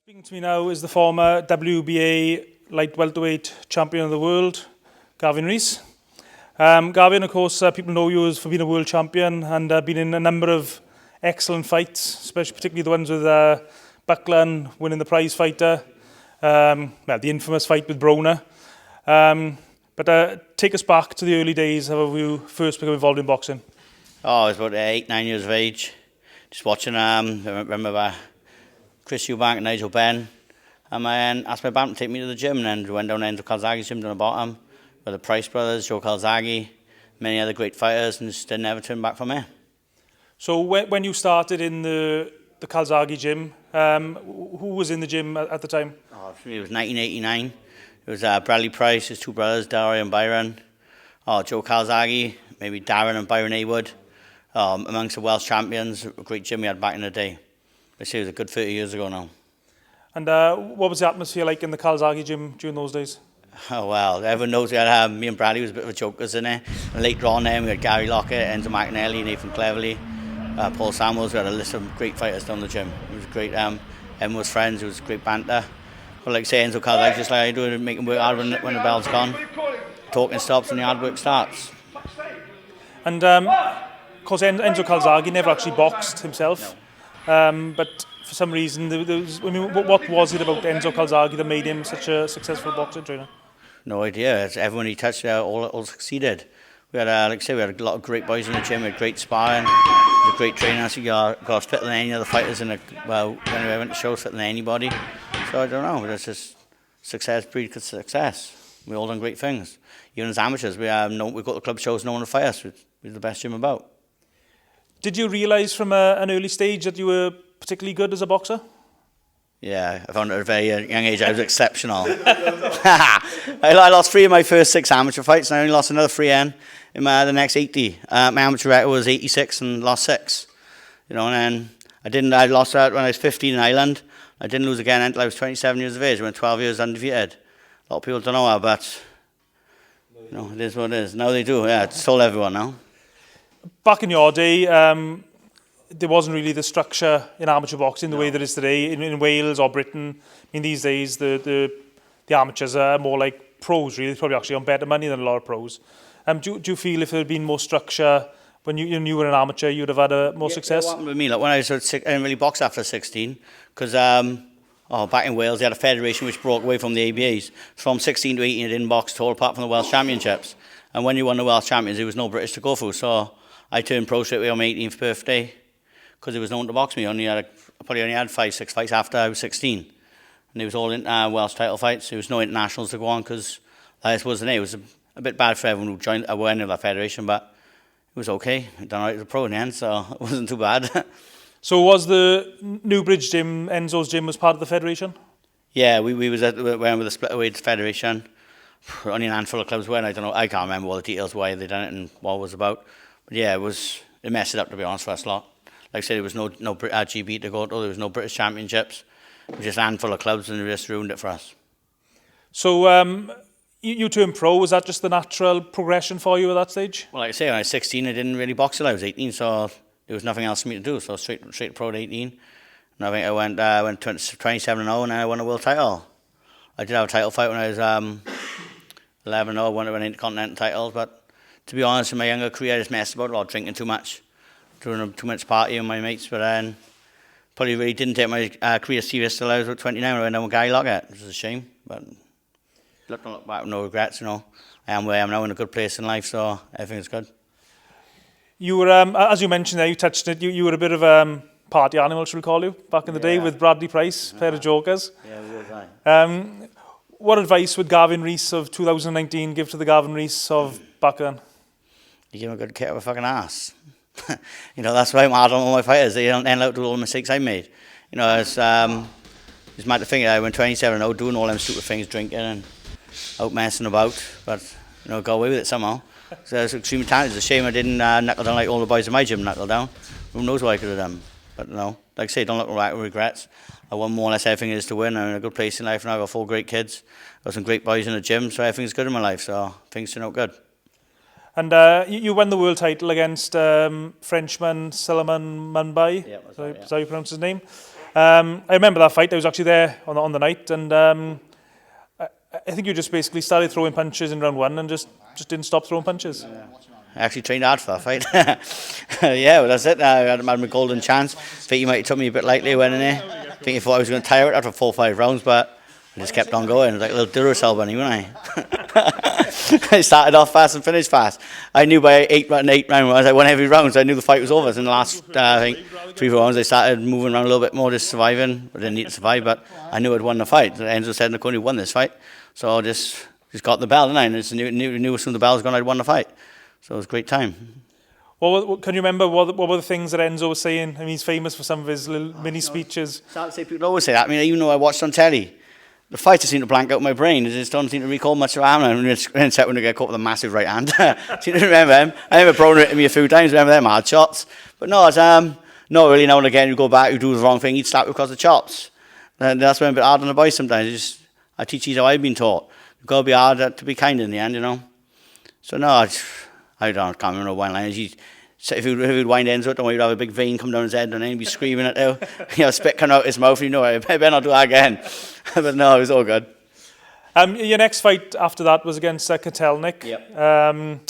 Speaking to me now is the former WBA light welterweight champion of the world, Gavin Rees. Gavin, of course, people know you as for being a world champion and been in a number of excellent fights, especially particularly the ones with Buckland winning the prize fighter, the infamous fight with Broner. But take us back to the early days of you first became involved in boxing. I was about 8, 9 years of age, just watching. I remember Chris Eubank and Nigel Benn. And I asked my band to take me to the gym, and then we went down to Calzaghe's gym down the bottom with the Price brothers, Joe Calzaghe, many other great fighters, and just never turned back from there. So when you started in the Calzaghe gym, who was in the gym at the time? For me, it was 1989. It was Bradley Price, his two brothers, Dario and Byron. Joe Calzaghe, maybe Darren and Byron Haywood. Amongst the Welsh champions, a great gym we had back in the day. I say it was a good 30 years ago now. And what was the atmosphere like in the Calzaghe gym during those days? Oh, well, everyone knows we had me and Bradley was a bit of a jokers in there. And later on then we had Gary Lockett, Enzo McAnally, Nathan Cleverly, Paul Samuels. We had a list of great fighters down the gym. It was great. Everyone was friends. It was great banter. But like I say, Enzo Calzaghe, just like I do, make him work hard when the bell's gone. Talking stops and the hard work starts. And of course, Enzo Calzaghe never actually boxed himself. No. But for some reason, what was it about Enzo Calzaghe that made him such a successful boxing trainer? No idea. Everyone he touched all succeeded. We had, like I say, we had a lot of great boys in the gym. We had great sparring. He was a great trainer. So you got fitter than any other fighters when we went to shows, fitter than anybody. So I don't know. It's just success breeds success. We all done great things. Even as amateurs, we got the club shows. No one to fight us. We're the best gym about. Did you realise from an early stage that you were particularly good as a boxer? Yeah, I found it at a very young age. I was exceptional. I lost 3 of my first 6 amateur fights, and I only lost another 3 in the next 80. My amateur record was 86 and lost 6. And then I lost that when I was 15 in Ireland. I didn't lose again until I was 27 years of age. I went 12 years undefeated. A lot of people don't know that, but it is what it is. Now they do. Yeah, it's told everyone now. Back in your day, there wasn't really the structure in amateur boxing the way there is today in Wales or Britain. I mean, these days the amateurs are more like pros, really. They're probably actually on better money than a lot of pros. Do you feel if there had been more structure when you were an amateur, you'd have had more success? What happened with me, like when I was I didn't really box after 16 because back in Wales they had a federation which broke away from the ABAs. From 16 to 18 I didn't box at all apart from the Welsh Championships. And when you won the Welsh Champions, there was no British to go through. So I turned pro straight away on my 18th birthday because there was no one to box me. I probably only had 5-6 fights after I was 16. And it was all in Welsh title fights. There was no internationals to go on because it was a bit bad for everyone who joined any of that federation, but it was okay. I done right as a pro in the end, so it wasn't too bad. So was the Newbridge gym, Enzo's gym, was part of the federation? Yeah, we went with the split away federation. Only a handful of clubs went. I don't know. I can't remember all the details why they done it and what it was about. But yeah, it messed it up, to be honest, for us lot. Like I said, there was no GB to go to. There was no British Championships. It was just a handful of clubs, and they just ruined it for us. So you turned pro. Was that just the natural progression for you at that stage? Well, like I say, when I was 16, I didn't really box till I was 18, so there was nothing else for me to do. So straight pro at 18. And I think I went 27-0, and I won a world title. I did have a title fight when I was 11-0. I won an intercontinental title, but to be honest, in my younger career, I just messed about a lot, drinking too much, doing too much partying with my mates. But then probably really didn't take my career serious till I was about 29 when I went down with Gary Lockett, which is a shame. But look back with no regrets, I am where I am now, in a good place in life, so everything's good. You were, as you mentioned there, you touched it, you were a bit of a party animal, shall we call you, back in the day with Bradley Price, pair of jokers. Yeah, we were. What advice would Gavin Rees of 2019 give to the Gavin Rees of back then? You give him a good kick up a fucking ass. That's why I'm hard on all my fighters. They don't end up doing all the mistakes I made. It's mad to think I went 27-0 doing all them stupid things, drinking and out messing about, but got away with it somehow. So it's extremely talented. It's a shame I didn't knuckle down like all the boys in my gym knuckle down. Who knows what I could have done. But like I say, don't look back with regrets. I won more or less everything there is to win. I'm in a good place in life now. I've got 4 great kids. I've got some great boys in the gym, so everything's good in my life. So things turn out good. And you won the world title against Frenchman Suleiman Manbai. Yeah, is that how you pronounce his name? I remember that fight. I was actually there on the night, and I think you just basically started throwing punches in round 1 and just didn't stop throwing punches. I actually trained hard for that fight. Yeah, well, that's it. I had my golden chance. I think you might have took me a bit lightly when in there. I think you thought I was going to tire it after 4 or 5 rounds, but I just kept on going. Like a little Duracell bunny, wasn't I? I started off fast and finished fast. I knew by 8 rounds, as I won every round, so I knew the fight was over. So in the last, I think, 3 or 4 rounds, I started moving around a little bit more, just surviving. I didn't need to survive, but I knew I'd won the fight. Enzo said Nick only won this fight. So I just got the bell, didn't I? And I just knew as soon as the bell was gone, I'd won the fight. So it was a great time. What can you remember? What were the things that Enzo was saying? I mean, he's famous for some of his little mini speeches. People always say that. I mean, even though I watched on telly, the fights seem to blank out my brain. I just don't seem to recall much of them. And except when I get caught with a massive right hand. I seem to remember them. I remember Broner hitting me a few times. Remember them hard shots. But no, it's not really now and again. You go back, you do the wrong thing, he'd slap you across the chops. And that's when I'm a bit hard on the boys sometimes. I teach you how I've been taught. You've got to be hard to be kind in the end, you know. So no, I can't remember one line. So if he'd wind Enzo, don't worry, he'd have a big vein come down his head and then he'd be screaming at you. Spit coming out his mouth, you know, I better not do that again. But no, it was all good. Your next fight after that was against Calzaghe. Yep. I mean,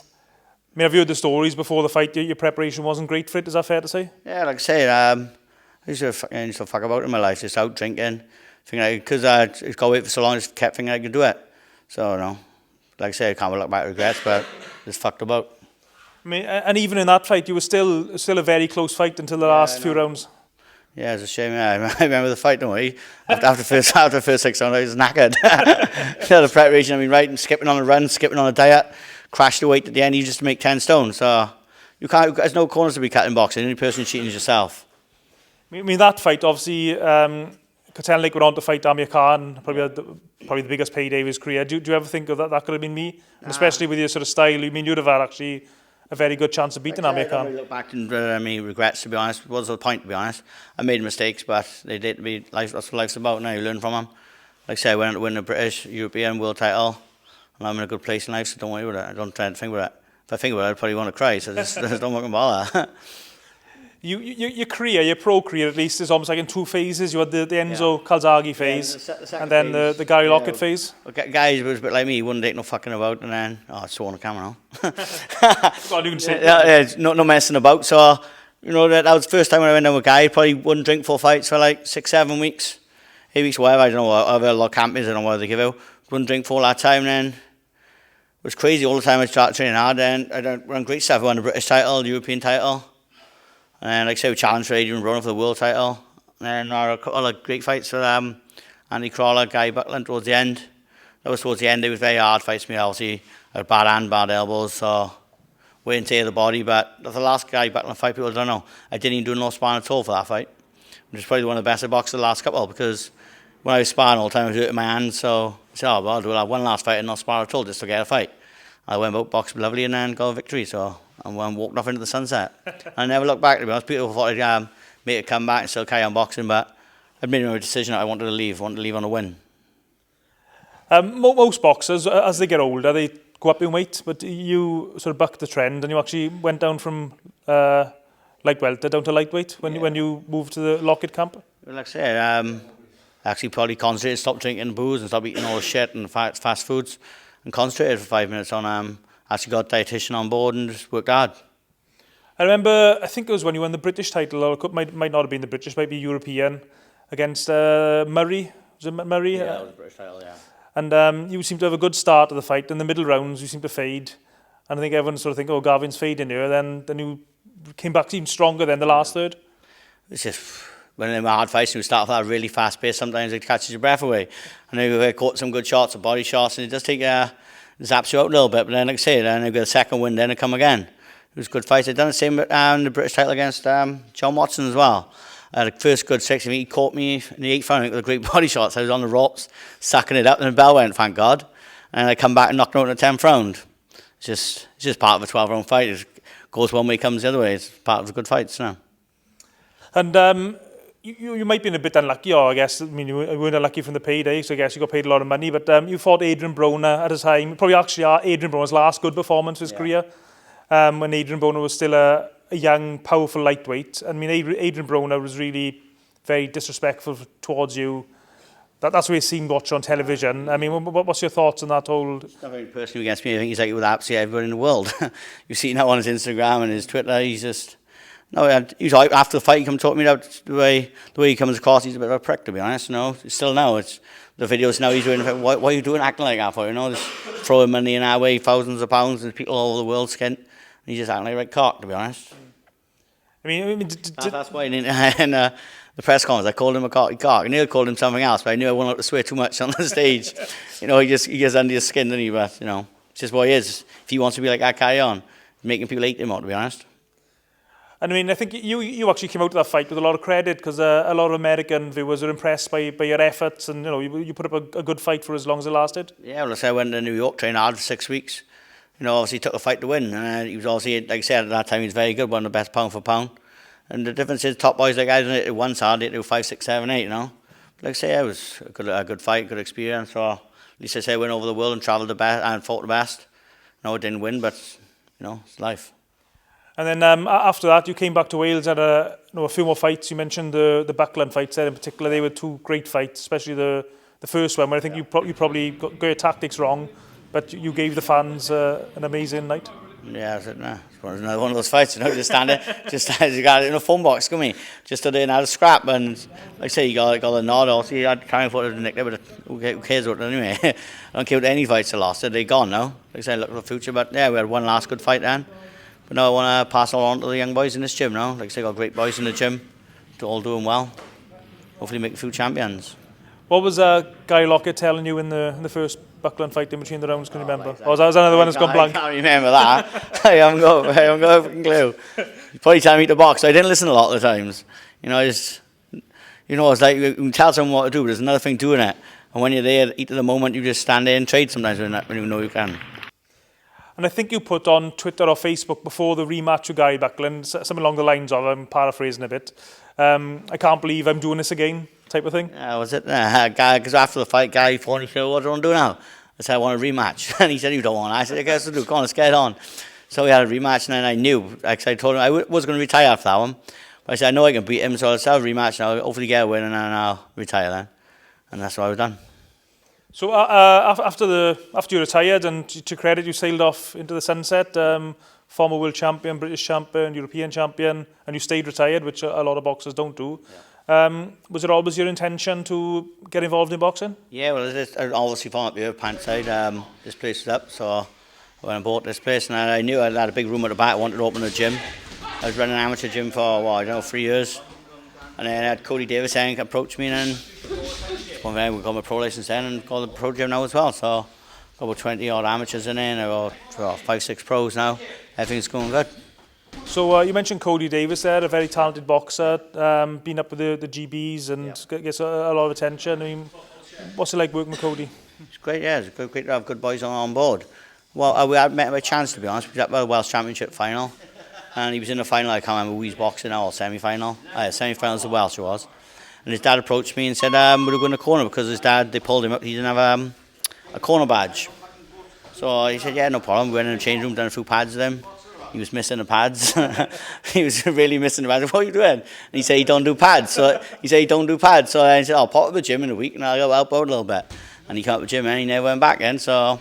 I've heard the stories before the fight. Your preparation wasn't great for it, is that fair to say? Yeah, like I say, I used to fuck about in my life, just out drinking. Because I got to wait for so long, I just kept thinking I could do it. So, no, like I say, I can't look back with regrets, but just fucked about. I mean, and even in that fight, you were still a very close fight until the last few rounds. Yeah, it's a shame. I remember the fight, don't worry. After the first 6 rounds, I was knackered. The preparation, I mean, right, and skipping on a run, skipping on a diet, crashed the weight at the end, you just to make 10 stone. So you can't. There's no corners to be cut in boxing. The only person cheating is yourself. I mean, that fight, obviously, Calzaghe went on to fight Amir Khan, probably the biggest payday of his career. Do you ever think of that could have been me? Nah. Especially with your sort of style, I mean, you'd have had actually a very good chance of beating Amir Khan. I don't really look back and regrets, to be honest. What was the point, to be honest? I made mistakes, but they did be life. That's what life's about. Now you learn from them. Like I said, I went to win the British, European world title, and I'm in a good place in life, so don't worry about it. I don't try to think about it. If I think about it, I'd probably want to cry, so just don't fucking bother. Your career, your pro career at least, is almost like in 2 phases. You had the Enzo Calzaghe phase, the and then phase, the Gary Lockett phase. Well, guys was a bit like me, he wouldn't take no fucking about, and then, it's so on the camera now. No messing about, so, you know, that was the first time when I went down with Guy. Probably wouldn't drink 4 fights for like 6-7 weeks, 8 weeks, whatever, I don't know, whatever a lot of camp is, I don't know what they give out. Wouldn't drink 4 that time, then it was crazy all the time. I started training hard, then I won great stuff. I won the British title, the European title. And like I say, we challenged for Adrian Broner for the world title. And a couple of great fights for Andy Crawler, Guy Buckland towards the end. That was towards the end. It was very hard fights for me, obviously. I had bad hand, bad elbows, so wear and tear of the body. But the last Guy Buckland fight, people don't know. I didn't even do no sparring at all for that fight, which is probably one of the best I boxed the last couple, because when I was sparring all the time, I was hurting my hands. So I said, well, I'll do one last fight and not spar at all just to get a fight. I went out, boxed lovely, and then got a victory. So I walked off into the sunset. I never looked back, to be honest. People thought I'd make it come back and still carry on boxing, but I'd made my decision that I wanted to leave on a win. Most boxers, as they get older, they go up in weight, but you sort of bucked the trend, and you actually went down from light welter down to lightweight when you moved to the Lockett camp. Well, like I said, I actually probably concentrated, stopped drinking booze and stopped eating all the shit and fast foods, and concentrated for 5 minutes on actually got a dietitian on board and just worked hard. I remember, I think it was when you won the British title, or it might not have been the British, might be European, against Murray. Was it Murray? Yeah, that was the British title, yeah. And you seem to have a good start to the fight. In the middle rounds, you seem to fade. And I think everyone sort of think, Gavin's fading here. Then you came back even stronger than the last third. It's just, when in hard fights, you start off at a really fast pace, sometimes it catches your breath away. And then you caught some good shots, some body shots, and it does take zaps you out a little bit. But then, like I say, then you get a second win, then it come again. It was good fights. I'd done the same with the British title against John Watson as well. The first good 6, he caught me in the 8th round with a great body shots. I was on the ropes, sucking it up, and the bell went, thank God. And I come back and knocked him out in the 10th round. It's just part of a 12-round fight. It goes one way, comes the other way. It's part of the good fights now. And you might be a bit unlucky, or I guess, I mean, you weren't unlucky from the payday, so I guess you got paid a lot of money, but you fought Adrian Broner at a time, probably actually Adrian Broner's last good performance of his career, when Adrian Broner was still a young, powerful lightweight. I mean, Adrian Broner was really very disrespectful towards you. That's what it seemed watching on television. I mean, what's your thoughts on that whole... It's not very personally against me. I think he's like with absolutely everybody in the world. You've seen that on his Instagram and his Twitter. He's just... No, he's like, after the fight, he come talk to me about the way he comes across. He's a bit of a prick, to be honest. You know, still now, it's the videos now he's doing. Why are you doing acting like that for? You know, just throwing money in our way, thousands of pounds, and people all over the world skint. And he's just acting like a right cock, to be honest. I mean, that's why in the press conference I called him a cocky cock. Neil called him something else, but I knew I wouldn't have to swear too much on the stage. You know, he gets under your skin, doesn't he? But you know, it's just what he is. If he wants to be like that, carry on. Making people hate him more, to be honest. And I mean, I think you actually came out of that fight with a lot of credit because a lot of American viewers were impressed by your efforts, and you know you put up a good fight for as long as it lasted. Yeah, well, I went to New York, trained hard for 6 weeks. You know, obviously took a fight to win, and he was obviously, like I said, at that time he was very good, one of the best pound for pound. And the difference is, top boys like I didn't do one side, they do 5, 6, 7, 8. You know, but like I say, it was a good fight, good experience. So at least I say I went over the world and travelled the best and fought the best. No, I didn't win, but you know, it's life. And then after that, you came back to Wales and had a few more fights. You mentioned the Buckland fights there in particular. They were 2 great fights, especially the first one, where I think you probably got your tactics wrong, but you gave the fans an amazing night. Yeah, it's another one of those fights. You know, just stand there, you got it in a phone box, come me. Just stood there and had a scrap, and like I say, you got a nod. Also, you had trying to put it in the neck there, but who cares what anyway? I don't care what any fights I lost. They're gone now. Like I say, look at the future. But yeah, we had one last good fight then. But now I want to pass it on to the young boys in this gym now. Like I say, got great boys in the gym. They're all doing well. Hopefully make a few champions. What was Guy Lockett telling you in the first Buckland fight in between the rounds, can you remember? Or was that another one that's gone blank? I can't remember that. I haven't got a fucking clue. He probably telling me to box. I didn't listen a lot of the times. You know, it's like you can tell someone what to do, but there's another thing doing it. And when you're there, eat at the moment, you just stand there and trade sometimes when you know you can. And I think you put on Twitter or Facebook before the rematch with Gary Buckland, something along the lines of, I'm paraphrasing a bit, I can't believe I'm doing this again, type of thing. Yeah, was it? Because after the fight, Gary phoned me and said, what do you want to do now? I said, I want a rematch. And he said, you don't want it. I said, I guess I do. Come on, let's get on. So we had a rematch, and then I knew, like I told him I was going to retire after that one. But I said, I know I can beat him, so let's have a rematch now. Hopefully get a win, and then I'll retire then. And that's what I've done. So after you retired, and to credit, you sailed off into the sunset, former world champion, British champion, European champion, and you stayed retired, which a lot of boxers don't do. Yeah. Was it always your intention to get involved in boxing? Yeah, well, I obviously found up the other pant side. This place is up, so I went and bought this place, and I knew I had a big room at the back. I wanted to open a gym. I was running an amateur gym for, 3 years. And then I had Cody Davis approach me, and then we got my pro license then and got the pro gym now as well. So got about 20 odd amateurs in there, and about 5, 6 pros now. Everything's going good. So you mentioned Cody Davis there, a very talented boxer, been up with the GBs and gets a lot of attention. I mean, what's it like working with Cody? It's great, yeah. It's great to have good boys on board. Well, we had met him by chance, to be honest. We was at the Welsh Championship final. And he was in the final, I can't remember who he's boxing now, or semi-final. Semi-finals of Welsh it was. And his dad approached me and said, we're going to corner because his dad, they pulled him up, he didn't have a corner badge. So he said, yeah, no problem. We went in the change room, done a few pads with him. He was missing the pads. He was really missing the pads. What are you doing? And he said, he don't do pads. So I said, I'll pop up the gym in a week and I'll go help out a little bit. And he came up the gym and he never went back in, so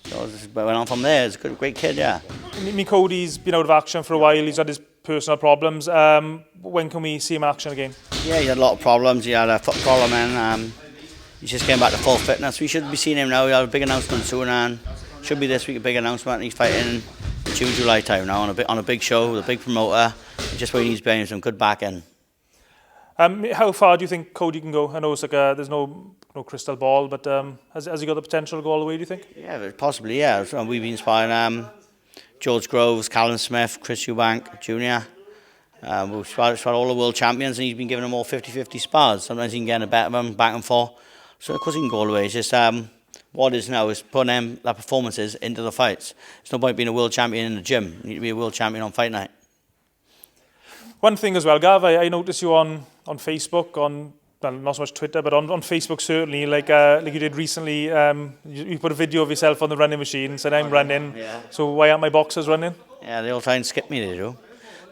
it went on from there. He's a great kid, yeah. I mean, Cody's been out of action for a while. He's had his personal problems. When can we see him in action again? Yeah, he had a lot of problems. He had a foot problem, and he just came back to full fitness. We should be seeing him now. We have a big announcement soon, and should be this week a big announcement. He's fighting June, July time now on a big show with a big promoter. Just where he needs bearing some good backing. How far do you think Cody can go? I know it's like there's no crystal ball, but has he got the potential to go all the way, do you think? Yeah, possibly, yeah. We've been inspiring George Groves, Callum Smith, Chris Eubank Jr. We've sparred all the world champions, and he's been giving them all 50-50 spars. Sometimes he can get a bet of them back and forth. So of course he can go all the way. It's just what it is now is putting their performances into the fights. It's no point being a world champion in the gym. You need to be a world champion on fight night. One thing as well, Gav, I noticed you on Facebook, well, not so much Twitter, but on Facebook certainly, like you did recently, you put a video of yourself on the running machine, said I'm running, yeah. So why aren't my boxers running? Yeah, they all try and skip me, they do.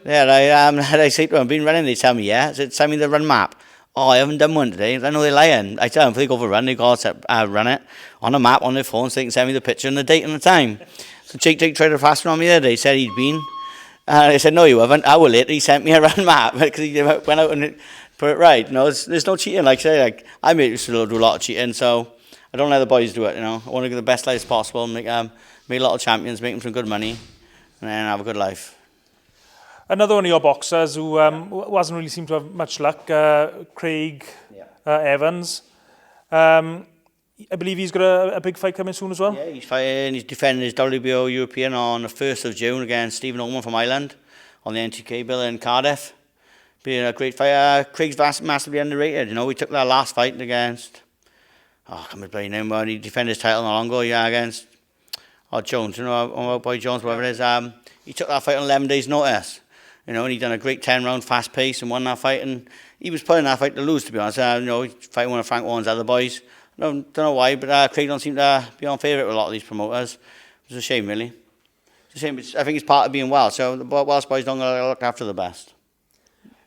Yeah, I say to them, been running, they tell me, yeah. I said, send me the run map. Oh, I haven't done one today. I know they're lying. I tell them if they go for a run, they go to run it on a map on their phone so they can send me the picture and the date and the time. So Jake tried to fast on me the other day. He said he'd been. I said, no, you haven't. An hour later, he sent me a run map because he went out and put it right. No, there's no cheating. Like I say, I used to do a lot of cheating, so I don't let the boys do it. I want to get the best lives possible, make a lot of champions, make them some good money, and then have a good life. Another one of your boxers who hasn't really seemed to have much luck, Craig Evans. I believe he's got a big fight coming soon as well. Yeah, he's fighting. He's defending his WBO European on the 1st of June against Stephen Oman from Ireland on the NTK bill in Cardiff. Being a great fight. Craig's massively underrated. We took that last fight against, I can't remember his name, but he defended his title not long ago, against Jones, our boy Jones, whatever it is. He took that fight on 11 days' notice. And he done a great 10-round fast pace and won that fight. And he was putting that fight to lose, to be honest. He's fighting one of Frank Warren's other boys. I don't know why, but Craig don't seem to be on favourite with a lot of these promoters. It's a shame, really. It's a shame. I think it's part of being Welsh. So the Welsh boys don't look after the best.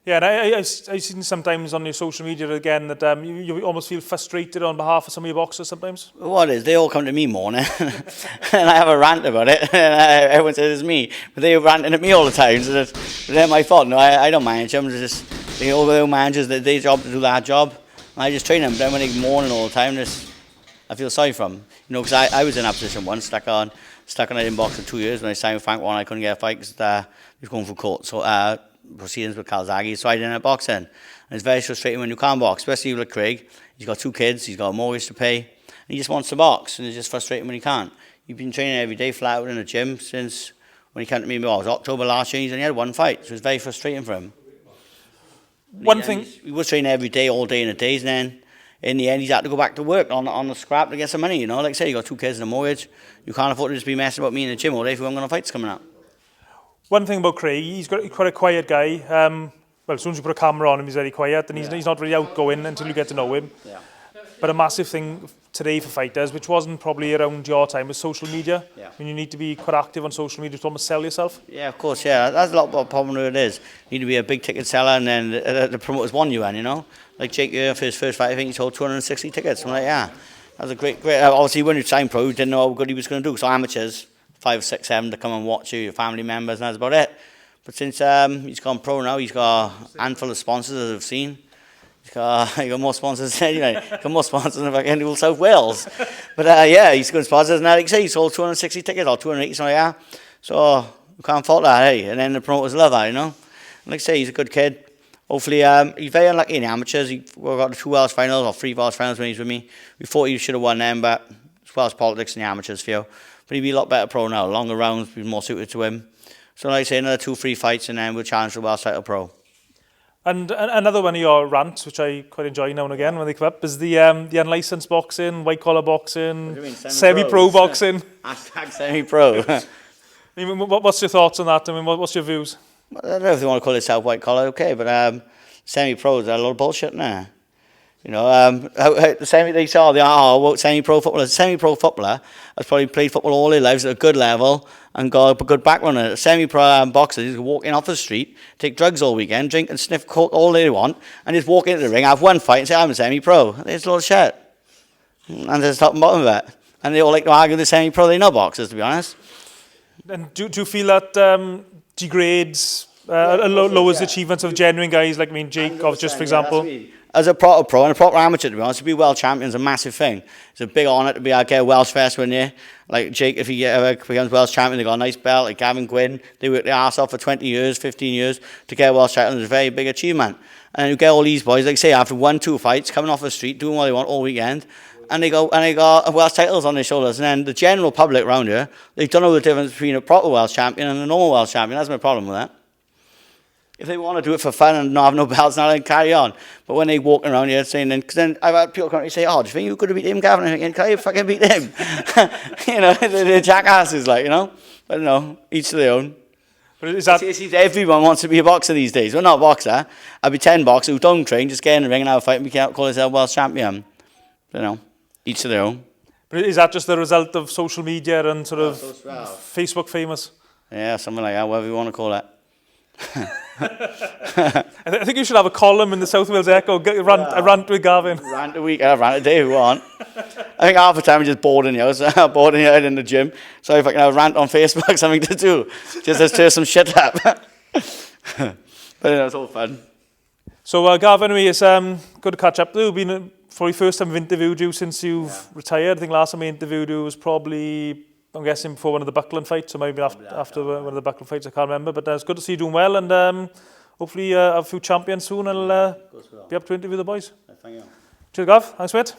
Yeah, and I've seen sometimes on your social media again that you almost feel frustrated on behalf of some of your boxers sometimes. What is? They all come to me morning, and I have a rant about it. And everyone says it's me, but they're ranting at me all the time. So they're my fault. No, I don't manage them. They all their managers. Their job to do that job. And I just train them. But then when they mourning all the time, I feel sorry for them. Because I was in that position once, stuck on I didn't box for 2 years. When I signed with Frank Warren, I couldn't get a fight because he was going for court. So proceedings with Calzaghe, so I didn't have boxing. And it's very frustrating when you can't box, especially with Craig. He's got 2 kids, he's got a mortgage to pay, and he just wants to box, and it's just frustrating when he can't. You've been training every day, flat out in the gym since when he came to me, it was October last year, he's only had 1 fight, so it's very frustrating for him. He was training every day, all day in the days, and then in the end he's had to go back to work on the scrap to get some money, Like I say, you got 2 kids and a mortgage. You can't afford to just be messing about me in the gym all day if we haven't got no fights coming up. One thing about Craig, he's quite a quiet guy. As soon as you put a camera on him, he's very quiet, and he's not really outgoing until you get to know him. Yeah. But a massive thing today for fighters, which wasn't probably around your time, was social media. Yeah. When you need to be quite active on social media to almost sell yourself. Yeah, of course, yeah. That's a lot of a problem with it is. You need to be a big ticket seller, and then the promoters want you in, Like Jake for his first fight, I think he sold 260 tickets, something like that. That was a great. Obviously, when you signed pro, you didn't know how good he was going to do. So amateurs, 5, 6, 7 to come and watch you, your family members, and that's about it. But since he's gone pro now, he's got a handful of sponsors, as I've seen. He got more sponsors than than fucking New South Wales. But he's got sponsors, and like I say, he sold 260 tickets or 280, something like that. So you can't fault that, hey. And then the promoters love that, And like I say, he's a good kid. Hopefully, he's very unlucky in the amateurs. We got the 2 Welsh finals or 3 Welsh finals when he was with me. We thought he should have won them, but it's Welsh politics in the amateurs for you. But he'd be a lot better pro now. Longer rounds, be more suited to him. So like I say, another 2, 3 fights, and then we'll challenge the Welsh title pro. And another one of your rants, which I quite enjoy now and again when they come up, is the unlicensed boxing, white-collar boxing, semi-pro boxing. Hashtag semi-pro. What's your thoughts on that? What's your views? I don't know if they want to call itself white-collar, okay, but semi-pro is a lot of bullshit now. They saw semi-pro footballers. Semi-pro footballer has probably played football all their lives at a good level and got a good background in it. Semi-pro boxers who walk in off the street, take drugs all weekend, drink and sniff coke all they want, and just walk into the ring, have 1 fight and say, I'm a semi-pro. It's a lot of shit. And there's top and bottom of it. And they all like to argue the semi-pro. They're not boxers, to be honest. And do you feel that degrades, lowers the achievements of genuine guys like Jake, just for example? As a proper pro and a proper amateur, to be honest, to be world champion is a massive thing. It's a big honour to be get a Welsh first one year. Like Jake, if he ever becomes Welsh champion, they got a nice belt. Like Gavin Gwynn, they worked their arse off for 20 years, 15 years to get a Welsh champion. It's a very big achievement. And you get all these boys, like I say, after 1, 2 fights, coming off the street, doing what they want all weekend, and they got Welsh titles on their shoulders. And then the general public around here, they don't know the difference between a proper Welsh champion and a normal Welsh champion. That's my problem with that. If they want to do it for fun and not have no belts, now they can carry on. But when they walk around here saying, because then I've had people come and say, do you think you could have beat him, Gavin? And can you fucking beat him? They're jackasses, But no, each to their own. But is that... It seems everyone wants to be a boxer these days. Well, not a boxer. I'd be 10 boxers who don't train, just get in the ring and have a fight and we can't call themselves Welsh champion. Each to their own. But is that just the result of social media and sort of Facebook famous? Yeah, something like that, whatever you want to call it. I think you should have a column in the South Wales Echo, a rant with Gavin. Rant a week, rant a day, who want? I think half the time I'm just bored in the house, bored in your head in the gym. So if I can have a rant on Facebook, something to do, just to stir some shit up. But it was all fun. So Gavin, it's good to catch up with you. Been for the first time I've interviewed you since you've retired. I think last time I interviewed you was probably, I'm guessing, before one of the Buckland fights, or maybe after one of the Buckland fights, I can't remember. But it's good to see you doing well, and hopefully have a few champions soon, and I'll be up to interview the boys. Thank you. Cheers, Gav. Thanks, mate.